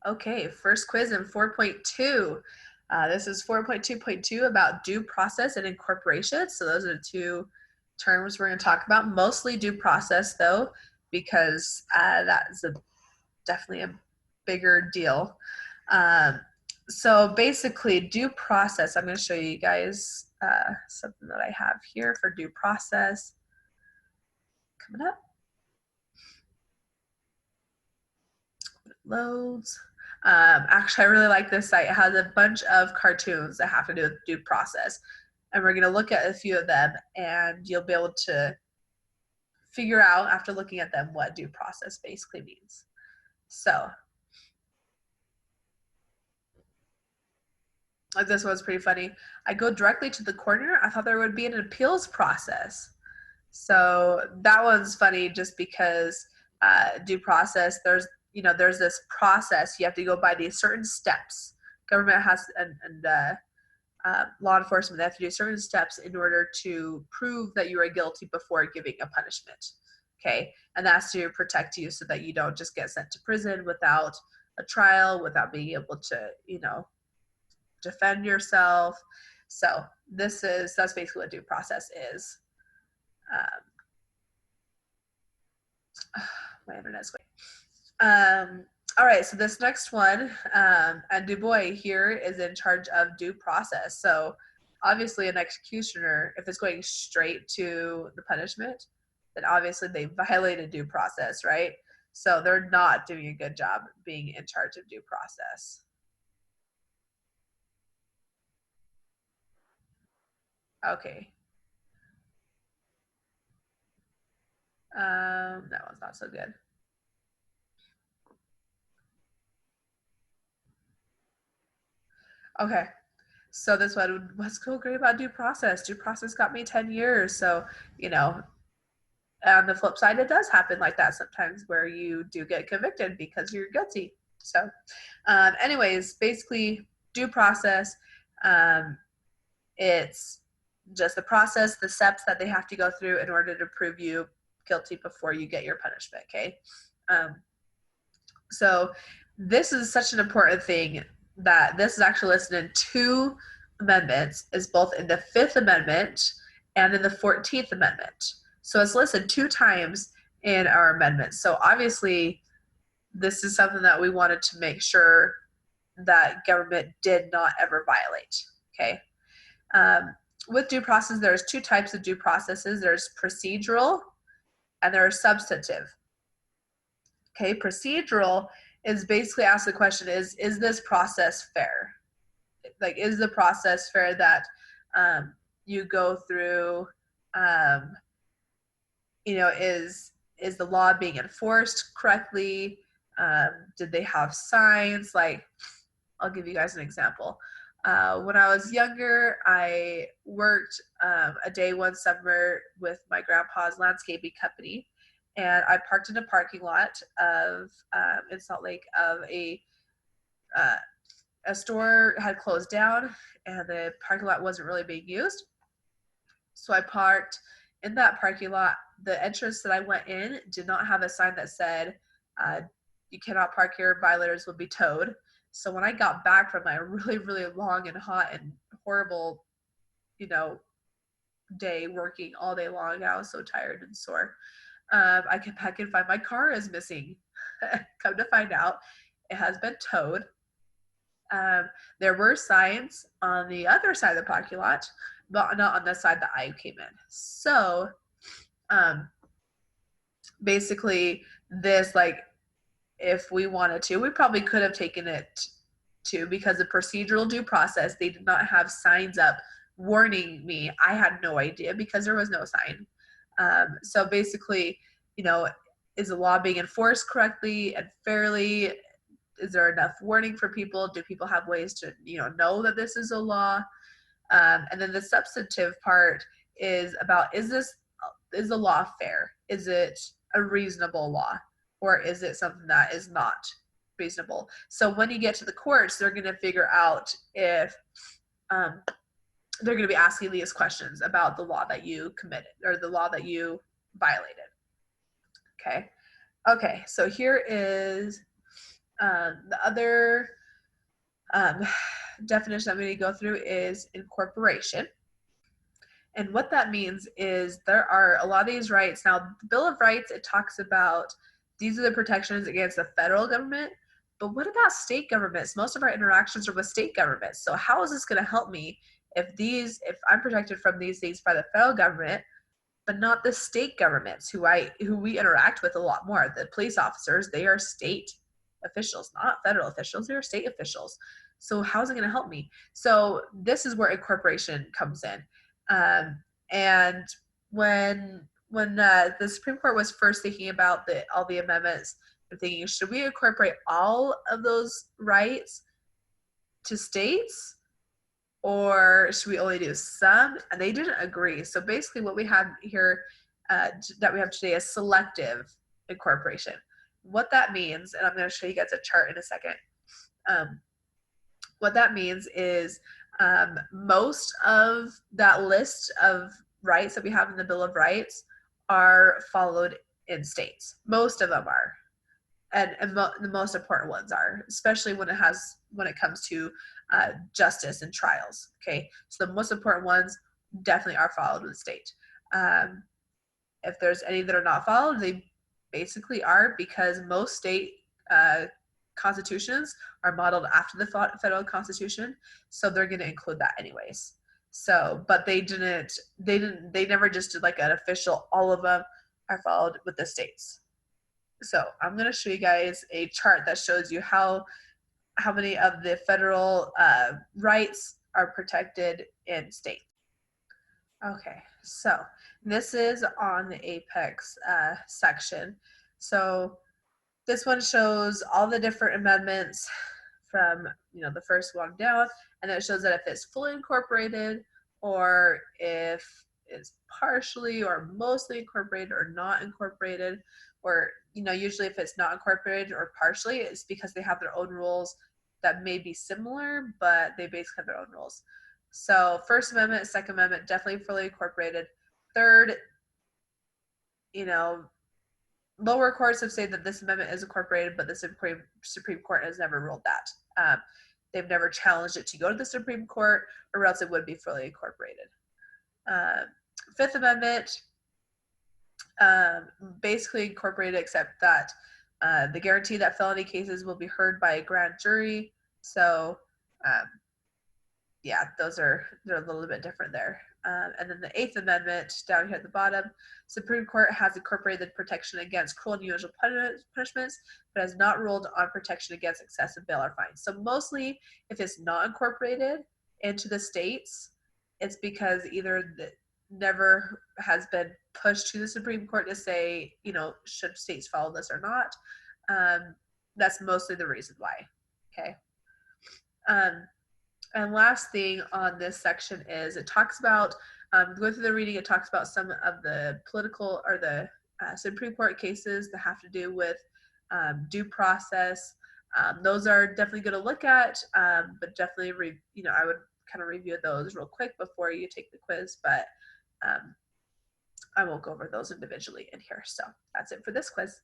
Okay, first quiz in 4.2. This is 4.2.2 about due process and incorporation. So those are the two terms we're going to talk about. Mostly due process, though, because that is definitely a bigger deal. So basically, due process, I'm going to show you guys something that I have here for due process. Coming up. Loads. Actually, I really like this site. It has a bunch of cartoons that have to do with due process. And we're going to look at a few of them, and you'll be able to figure out after looking at them what due process basically means. So, like this one's pretty funny. I go directly to the coroner. I thought there would be an appeals process. So that one's funny just because due process, there's this process. You have to go by these certain steps. Government has, and law enforcement, they have to do certain steps in order to prove that you are guilty before giving a punishment. Okay, and that's to protect you so that you don't just get sent to prison without a trial, without being able to, defend yourself. So that's basically what due process is. My internet's going. All right, so this next one, and Du Bois here is in charge of due process. So obviously an executioner, if it's going straight to the punishment, then obviously they violated due process, right? So they're not doing a good job being in charge of due process. Okay. That one's not so good. Okay. So this one, what's so great about due process? Due process got me 10 years. So, on the flip side, it does happen like that sometimes where you do get convicted because you're guilty. So anyways, basically due process, it's just the process, the steps that they have to go through in order to prove you guilty before you get your punishment, okay? So this is such an important thing that this is actually listed in two amendments, is both in the Fifth Amendment and in the 14th Amendment. So it's listed two times in our amendments. So obviously, this is something that we wanted to make sure that government did not ever violate, okay? With due process, there's two types of due processes. There's procedural and there's substantive. Okay, procedural is basically ask the question is this process fair? Like, is the process fair that you go through? Is the law being enforced correctly? Did they have signs? Like, I'll give you guys an example. When I was younger, I worked a day one summer with my grandpa's landscaping company, and I parked in a parking lot of in Salt Lake of a store had closed down, and the parking lot wasn't really being used. So I parked in that parking lot. The entrance that I went in did not have a sign that said, "You cannot park here. Violators will be towed." So when I got back from my really, really long and hot and horrible, day working all day long, I was so tired and sore. I came back and find my car is missing. Come to find out, it has been towed. There were signs on the other side of the parking lot, but not on the side that I came in. So basically this, like, if we wanted to, we probably could have taken it to, because of procedural due process, they did not have signs up warning me. I had no idea because there was no sign. So basically, is the law being enforced correctly and fairly? Is there enough warning for people? Do people have ways to, know that this is a law? And then the substantive part is about, is the law fair? Is it a reasonable law? Or is it something that is not reasonable? So when you get to the courts, they're going to figure out if they're going to be asking these questions about the law that you committed or the law that you violated. Okay, so here is The other um, definition I'm going to go through is incorporation. And what that means is there are a lot of these rights. Now, the Bill of Rights, it talks about these are the protections against the federal government. But what about state governments? Most of our interactions are with state governments. So how is this going to help me if I'm protected from these things by the federal government, but not the state governments who we interact with a lot more? The police officers, they are state officials, not federal officials. They are state officials. So how's it going to help me? So this is where incorporation comes in. And when the Supreme Court was first thinking about all the amendments, they're thinking, should we incorporate all of those rights to states, or should we only do some? And they didn't agree. So basically, what we have here that we have today is selective incorporation. What that means, and I'm going to show you guys a chart in a second. What that means is most of that list of rights that we have in the Bill of Rights are followed in states. Most of them are, and the most important ones are, especially when it comes to justice and trials. Okay, so the most important ones definitely are followed in the state. If there's any that are not followed, they basically are, because most state constitutions are modeled after the federal constitution, so they're going to include that anyways. So, but they never just did like an official, all of them are followed with the states. So I'm going to show you guys a chart that shows you how many of the federal rights are protected in states. Okay, so this is on the Apex section. So this one shows all the different amendments from the first one down, and it shows that if it's fully incorporated, or if it's partially or mostly incorporated or not incorporated, or usually if it's not incorporated or partially, it's because they have their own rules that may be similar, but they basically have their own rules. So First Amendment, Second Amendment, definitely fully incorporated. Third, lower courts have said that this amendment is incorporated, but the Supreme Court has never ruled that. They've never challenged it to go to the Supreme Court, or else it would be fully incorporated. Fifth Amendment, basically incorporated, except that the guarantee that felony cases will be heard by a grand jury. So yeah, they're a little bit different there. And then the Eighth Amendment down here at the bottom, Supreme Court has incorporated protection against cruel and unusual punishments, but has not ruled on protection against excessive bail or fines. So mostly, if it's not incorporated into the states, it's because either never has been pushed to the Supreme Court to say, should states follow this or not. That's mostly the reason why. Okay. And last thing on this section is it talks about, going through the reading, it talks about some of the political or the Supreme Court cases that have to do with due process. Those are definitely good to look at, but definitely, I would kind of review those real quick before you take the quiz, but I won't go over those individually in here. So that's it for this quiz.